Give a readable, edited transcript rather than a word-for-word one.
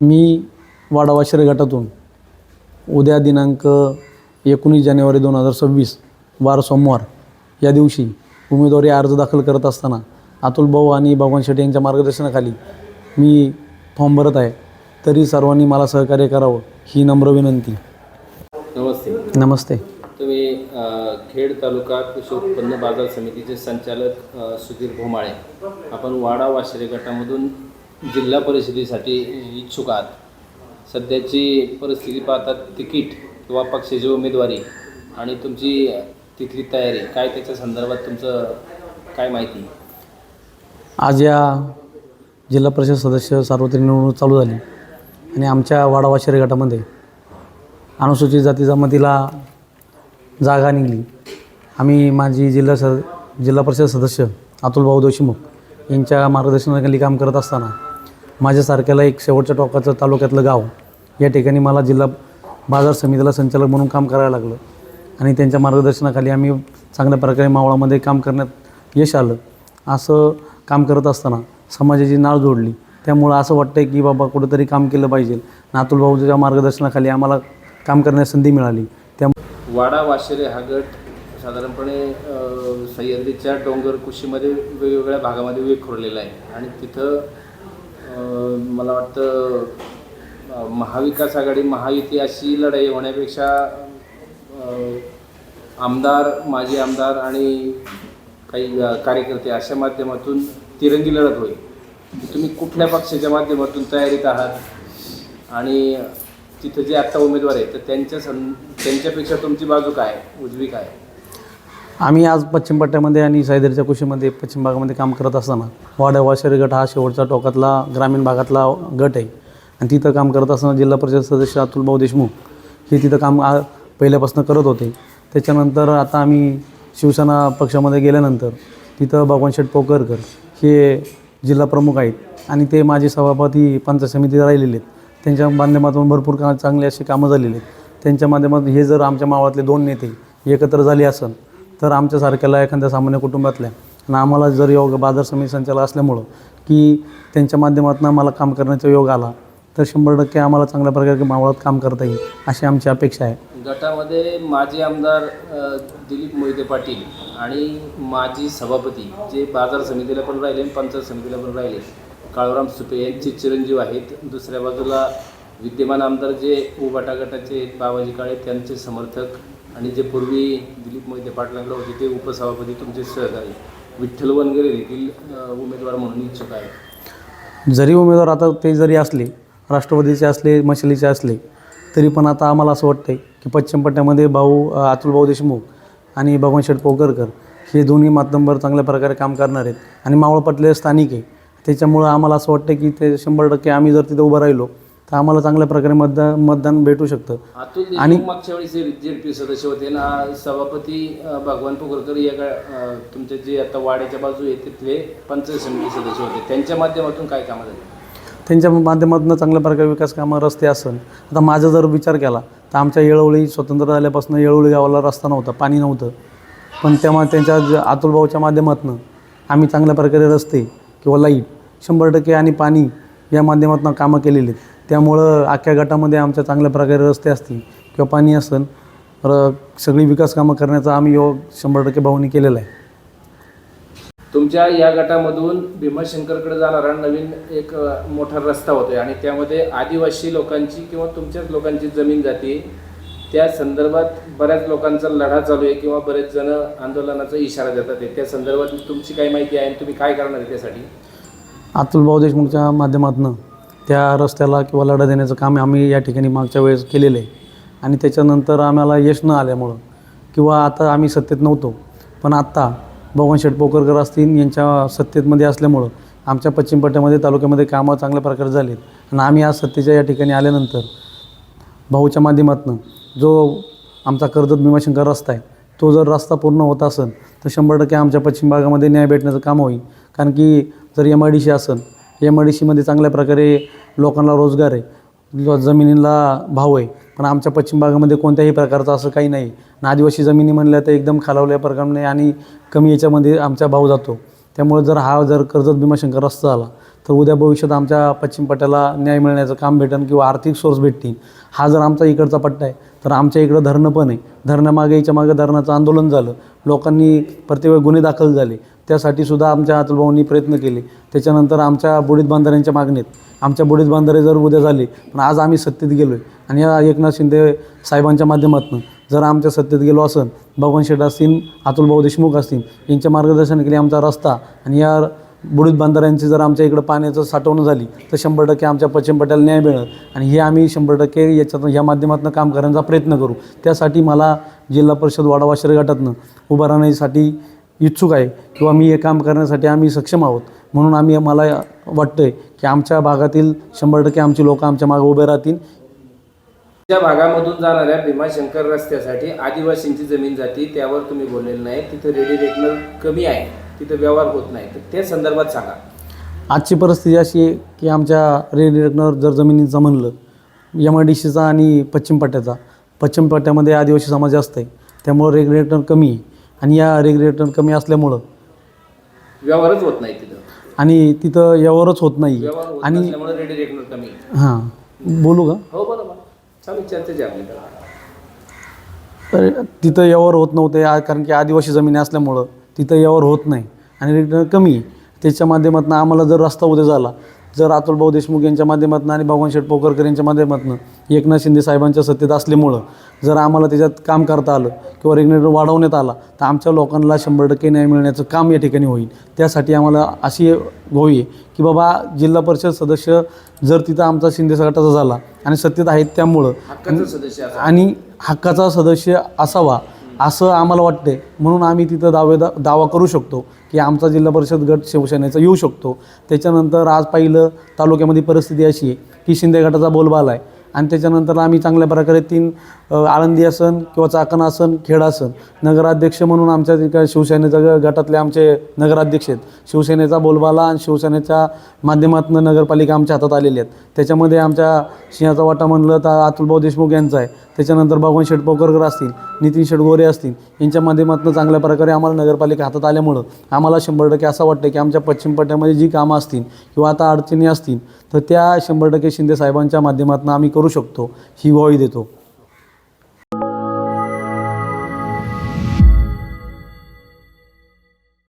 मी वाडावाशिरे गटातून उद्या दिनांक 19 जानेवारी 2026 वार सोमवार या दिवशी उमेदवारी अर्ज दाखल करत असताना अतुल भाऊ आणि भगवान शेट्टी यांच्या मार्गदर्शनाखाली मी फॉर्म भरत आहे. तरी सर्वांनी मला सहकार्य करावं ही नम्र विनंती. नमस्ते. नमस्ते. तुम्ही खेड तालुका कृषी उत्पन्न बाजार समितीचे संचालक सुधीर भोमाळे, आपण वाडा वाशिरे गटामधून जिल्हा परिषदेसाठी इच्छुक आहात. सध्याची परिस्थिती पाहता तिकीट किंवा पक्षाची उमेदवारी आणि तुमची तिथली तयारी काय, त्याच्या संदर्भात तुमचं काय माहिती? आज या जिल्हा परिषद सदस्य सार्वत्रिक निवडणूक चालू झाली आणि आमच्या वाडा वाशिरे गटामध्ये अनुसूचित जाती जमातीला जागा निघली. आम्ही माझी जिल्हा परिषद सदस्य अतुल भाऊ देशमुख यांच्या मार्गदर्शनाखाली काम करत असताना माझ्यासारख्याला एक शेवटच्या टोकाचं तालुक्यातलं गाव या ठिकाणी मला जिल्हा बाजार समितीला संचालक म्हणून काम करायला लागलं आणि त्यांच्या मार्गदर्शनाखाली आम्ही चांगल्या प्रकारे मावळामध्ये काम करण्यात यश आलं. असं काम करत असताना समाजाची नाळ जोडली. त्यामुळं असं वाटतं आहे की बाबा कुठंतरी काम केलं पाहिजे आणि अतुल भाऊच्या मार्गदर्शनाखाली आम्हाला काम करण्याची संधी मिळाली. वाडा वाशिरे हा गट साधारणपणे सह्याद्रीच्या डोंगर कुशीमध्ये वेगवेगळ्या भागामध्ये विखुरलेला आहे आणि तिथं मला वाटतं महाविकास आघाडी महायुती अशी लढाई होण्यापेक्षा आमदार, माजी आमदार आणि काही कार्यकर्ते अशा माध्यमातून तिरंगी लढत होईल. तुम्ही कुठल्या पक्षाच्या माध्यमातून तयारीत आहात आणि तिथं जे आत्ता उमेदवार आहेत तर त्यांच्यापेक्षा तुमची बाजू काय, उजवी काय? आम्ही आज पश्चिम पट्ट्यामध्ये आणि सह्याद्रीच्या कुशीमध्ये पश्चिम भागामध्ये काम करत असताना वाडा वाशिरे गट हा शेवटचा टोकातला ग्रामीण भागातला गट आहे आणि तिथं काम करत असताना जिल्हा परिषद सदस्य अतुल भाऊ देशमुख हे तिथं काम पहिल्यापासून करत होते. त्याच्यानंतर आता आम्ही शिवसेना पक्षामध्ये गेल्यानंतर तिथं भगवान शेठ पोकरकर हे जिल्हा प्रमुख आहेत आणि ते माझे सभापती पंचायत समितीत राहिलेले आहेत. त्यांच्या माध्यमातून भरपूर चांगले असे कामं झालेले आहेत. त्यांच्या माध्यमातून हे जर आमच्या मावळातले दोन नेते एकत्र झाले असेल तर आमच्यासारख्याला एखाद्या सामान्य कुटुंबातल्या आणि आम्हाला जर योग बाजार समिती संचालक असल्यामुळं की त्यांच्या माध्यमातून आम्हाला काम करण्याचा योग आला तर 100% आम्हाला चांगल्या प्रकारे मावळात काम करता येईल अशी आमची अपेक्षा आहे. गटामध्ये माजी आमदार दिलीप मोहिते पाटील आणि माजी सभापती जे बाजार समितीला पण राहिले आणि पंचायत समितीला पण राहिले काळूराम सुपे यांचे चिरंजीव आहेत. दुसऱ्या बाजूला विद्यमान आमदार जे उबाटा गटाचे बाबाजी काळे त्यांचे समर्थक आणि जे पूर्वी दिलीप मोहिते पाटलांकडे होते ते उपसभापती तुमचे सहकारी विठ्ठल वनगरे देखील उमेदवार म्हणून इच्छुक आहे. जरी उमेदवार आता ते जरी असले, राष्ट्रवादीचे असले, मशालीचे असले, तरी पण आता आम्हाला असं वाटतं आहे की पश्चिम पट्ट्यामध्ये अतुल भाऊ देशमुख आणि भगवान शेठ पोकरकर हे दोन्ही माध्यमांवर चांगल्या प्रकारे काम करणार आहेत आणि मावळपटले स्थानिक आहे. त्याच्यामुळं आम्हाला असं वाटतं की ते 100% आम्ही जर तिथे उभं राहिलो तर आम्हाला चांगल्या प्रकारे मतदान भेटू शकतं. आणि मागच्या वेळी ZP सदस्य होते ना, सभापती भगवान पोकरकर या तुमचे जे आता वाड्याच्या बाजू आहेत तिथले पंचायत समिती सदस्य होते, त्यांच्या माध्यमातून काय कामं झाली? त्यांच्या माध्यमातून चांगल्या प्रकारे विकास कामं, रस्ते असेल. आता माझा जर विचार केला तर आमच्या येळवळी स्वतंत्र झाल्यापासून येळवळी गावाला रस्ता नव्हता, पाणी नव्हतं. पण त्यामुळे त्यांच्या अतुल भाऊच्या माध्यमातून आम्ही चांगल्या प्रकारे रस्ते किंवा लाईट 100% आणि पाणी या माध्यमातून कामं केलेली आहेत. त्यामुळं अख्ख्या गटामध्ये आमच्या चांगल्या प्रकारे रस्ते असतील किंवा पाणी असेल सगळी विकास कामं करण्याचा आम्ही योग 100% भावनी केलेला आहे. तुमच्या या गटामधून भीमाशंकरकडे जाणारा नवीन एक मोठा रस्ता होतोय आणि त्यामध्ये आदिवासी लोकांची किंवा तुमच्याच लोकांची जमीन जाते. त्या संदर्भात बऱ्याच लोकांचा लढा चालू आहे किंवा बरेच जण आंदोलनाचा इशारा देतात आहे. त्या संदर्भात तुमची काय माहिती आहे आणि तुम्ही काय करणार आहे त्यासाठी? अतुल भाऊ देशमुखच्या माध्यमातून त्या रस्त्याला किंवा लढा देण्याचं काम आम्ही या ठिकाणी मागच्या वेळेस केलेलं आहे आणि त्याच्यानंतर आम्हाला यश न आल्यामुळं किंवा आता आम्ही सत्तेत नव्हतो, पण आत्ता भगवान शेठ पोकरकर असतील यांच्या सत्तेमध्ये असल्यामुळं आमच्या पश्चिम पट्ट्यामध्ये तालुक्यामध्ये कामं चांगल्या प्रकारे झालीत आणि आम्ही आज सत्तेच्या या ठिकाणी आल्यानंतर भाऊच्या माध्यमातून जो आमचा कर्जत भीमाशंकर रस्ता आहे तो जर रस्ता पूर्ण होत असेल तर 100% आमच्या पश्चिम भागामध्ये न्याय भेटण्याचं काम होईल. कारण की जर MIDC असेल, MIDCमध्ये चांगल्या प्रकारे लोकांना रोजगार आहे, जमिनीला भाव आहे, पण आमच्या पश्चिम भागामध्ये कोणत्याही प्रकारचं असं काही नाही. आदिवासी जमिनी म्हणल्या तर एकदम खालावल्या प्रकारे आणि कमी याच्यामध्ये आमचा भाव जातो. त्यामुळे जर कर्जत भीमाशंकर रस्ता झाला तर उद्या भविष्यात आमच्या पश्चिम पट्ट्याला न्याय मिळण्याचं काम भेटेल किंवा आर्थिक सोर्स भेटतील. हा जर आमचा इकडचा पट्टा आहे तर आमच्या इकडं धरणं पण आहे. धरणामागे याच्या मागे धरणाचं आंदोलन झालं, लोकांनी प्रत्येक गुन्हे दाखल झाले, त्यासाठी सुद्धा आमच्या अतुलभाऊंनी प्रयत्न केले. त्याच्यानंतर आमच्या बुडीत बांधाऱ्यांच्या मागणीत आमच्या बुडीत बांधारे जर उद्या झाले, पण आज आम्ही सत्तेत गेलो आहे आणि या एकनाथ शिंदे साहेबांच्या माध्यमातून जर आमच्या सत्तेत गेलो असेल, भगवान शेठ असतील, अतुलभाऊ देशमुख असतील, यांच्या मार्गदर्शनाखाली आमचा रस्ता आणि या बुडीत बांधाऱ्यांची जर आमच्या इकडं पाण्याचं साठवणं झाली तर 100% आमच्या पश्चिम पट्ट्याला न्याय मिळेल आणि हे आम्ही 100% याच्यातून ह्या माध्यमातून काम करण्याचा प्रयत्न करू. त्यासाठी मला जिल्हा परिषद वाडावा शहर गटातनं उभं राहण्यासाठी इच्छुक आहे किंवा मी हे काम करण्यासाठी आम्ही सक्षम आहोत. म्हणून मला वाटतं आहे की आमच्या भागातील 100% आमची लोक आमच्या मागे उभे राहतील. ज्या भागामधून जाणाऱ्या भीमाशंकर रस्त्यासाठी आदिवासींची जमीन जाते त्यावर तुम्ही बोललेलं नाही. तिथं रेडी रेकनर कमी आहे, तिथं व्यवहार होत नाही, तर त्या संदर्भात सांगा. आजची परिस्थिती अशी आहे की आमच्या रेडिएटनर जर जमिनीचं म्हणलं MIDCचा आणि पश्चिम पट्ट्यामध्ये आदिवासी समाज जास्त आहे, त्यामुळं रेग्युलेटर कमी आहे आणि या रेग्युलेटर कमी असल्यामुळं व्यवहारच होत नाही तिथं आणि तिथं व्यवहारच होत नाही व्यवहार होत आणि नसल्यामुळे रेडी रेकनर कमी. हां बोलू का? हो बरोबर, चालू चर्चेची आपल्याकडे. तर तिथं व्यवहार होत नव्हते कारण की आदिवासी जमिनी असल्यामुळं तिथं व्यवहार होत नाही आणि रेग्युलेटर कमी आहे. त्याच्या माध्यमातून आम्हाला जर रस्ता उद्या झाला, जर अतुलभाऊ देशमुख यांच्या माध्यमातून आणि भगवान शेठ पोकरकर यांच्या माध्यमातून एकनाथ शिंदे साहेबांच्या सत्तेत असल्यामुळं जर आम्हाला त्याच्यात काम करता आलं किंवा रेग्युलेटर वाढवण्यात आला तर आमच्या लोकांना 100% न्याय मिळण्याचं काम या ठिकाणी होईल. त्यासाठी आम्हाला अशी हवी आहे की बाबा जिल्हा परिषद सदस्य जर तिथं आमचा शिंदे गटाचा झाला आणि सत्तेत आहेत त्यामुळं हक्काचं सदस्य असा. आणि हक्काचा सदस्य असावा असं आम्हाला वाटते. म्हणून आम्ही तिथं दावा करू शकतो की आमचा जिल्हा परिषद गट शिवसेनेचा येऊ शकतो. त्याच्यानंतर आज पाहिलं तालुक्यामध्ये परिस्थिती अशी आहे की शिंदे गटाचा बोलबाला आहे आणि त्याच्यानंतर आम्ही चांगल्या प्रकारे 3 आळंदी असन किंवा चाकण असन, खेड असन नगराध्यक्ष म्हणून आमच्या तिकडे शिवसेनेच्या गटातले आमचे नगराध्यक्ष आहेत. शिवसेनेचा बोलबाला आणि शिवसेनेच्या माध्यमातून नगरपालिका आमच्या हातात आलेली आहेत. त्याच्यामध्ये आमच्या सिंहाचा वाटा म्हणलं तर अतुलभाऊ देशमुख यांचा आहे. त्याच्यानंतर भगवान शेठ पोकरकर असतील, नितीन शेठ गोरे असतील, यांच्या माध्यमातून चांगल्या प्रकारे आम्हाला नगरपालिका हातात आल्यामुळं आम्हाला 100% असं वाटतं की आमच्या पश्चिम पट्ट्यामध्ये जी कामं असतील किंवा आता अडचणी असतील तर त्या 100% शिंदे साहेबांच्या माध्यमातून आम्ही करू शकतो, ही ग्वाही देतो.